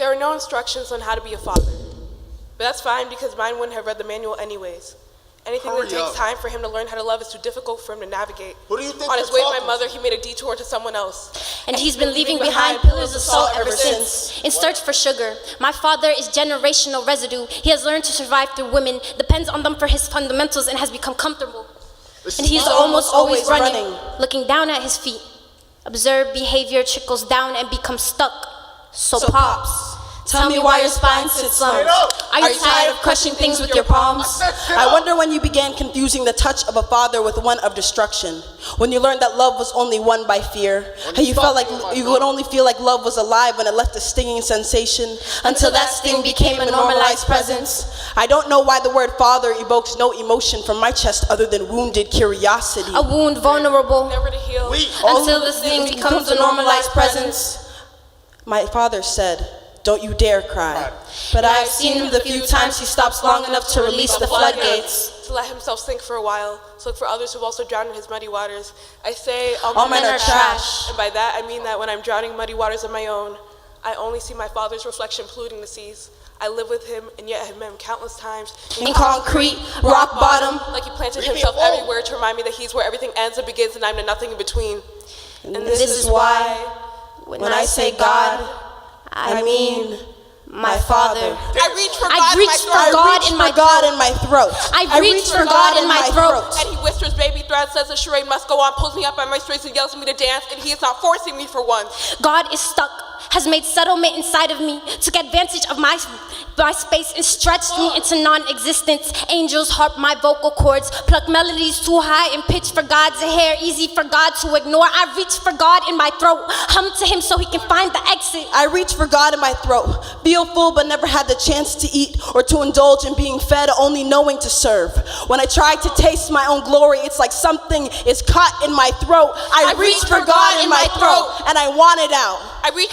There are no instructions on how to be a father. But that's fine because mine wouldn't have read the manual anyways. Anything that takes time for him to learn how to love is too difficult for him to navigate. What do you think? On his way to my mother, he made a detour to someone else. And he's been leaving behind pillars of salt ever since. In search for sugar, my father is generational residue. He has learned to survive through women, depends on them for his fundamentals, and has become comfortable. And he's almost always running, looking down at his feet. Observed behavior trickles down and becomes stuck. So Pops, tell me why your spine sits slumped. Are you tired of crushing things with your palms? I wonder when you began confusing the touch of a father with one of destruction. When you learned that love was only won by fear. How you felt like you would only feel like love was alive when it left a stinging sensation. Until that sting became a normalized presence. I don't know why the word father evokes no emotion from my chest other than wounded curiosity. A wound vulnerable, Never to heal. until the sting becomes a normalized presence. My father said, "Don't you dare cry." But I've seen him the few times he stops long enough to release the floodgates. To let himself sink for a while, to look for others who've also drowned in his muddy waters. I say, All men are trash. And by that, I mean that when I'm drowning in muddy waters of my own, I only see my father's reflection polluting the seas. I live with him, and yet have met him countless times. In concrete, rock bottom. Like he planted himself everywhere to remind me that he's where everything ends and begins, and I'm the nothing in between. And this is why, when I say God, I mean my Father. I reach for I reach for God in my God in my throat. I reach for God in my throat. And he whispers baby threats, says the charade must go on, pulls me up by my strings and yells at me to dance, and he is not forcing me for once. God is stuck, has made settlement inside of me, took advantage of my space and stretched me into non-existence. Angels harp my vocal cords, pluck melodies too high in pitch for God's hair, easy for God to ignore. I reach for God in my throat, hum to him so he can find the exit. I reach for God in my throat, feel full but never had the chance to eat or to indulge in being fed, only knowing to serve. When I try to taste my own glory, it's like something is caught in my throat. I reach for God in my throat, and I want it out. I reach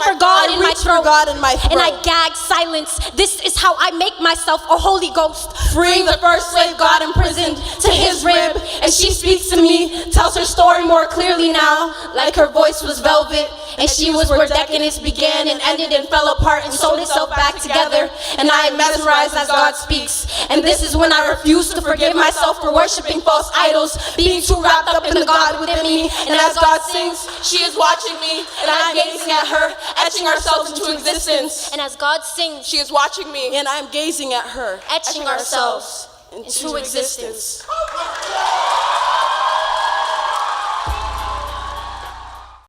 for God in my throat, God in my throat. and I gag silence. This is how I make myself a Holy Ghost. Freeing the first slave God imprisoned to his rib, and she speaks to me, tells her story more clearly now, like her voice was velvet, and she was where decadence began and ended and fell apart and sewed itself back together. And I am mesmerized as God speaks, and this is when I refuse to forgive myself for worshiping false idols, being too wrapped up in the God within me. And as God sings, she is watching me, and I'm gazing at her, etching ourselves into existence. And as God sings, She is watching me, And I'm gazing at her, etching ourselves into existence. existence.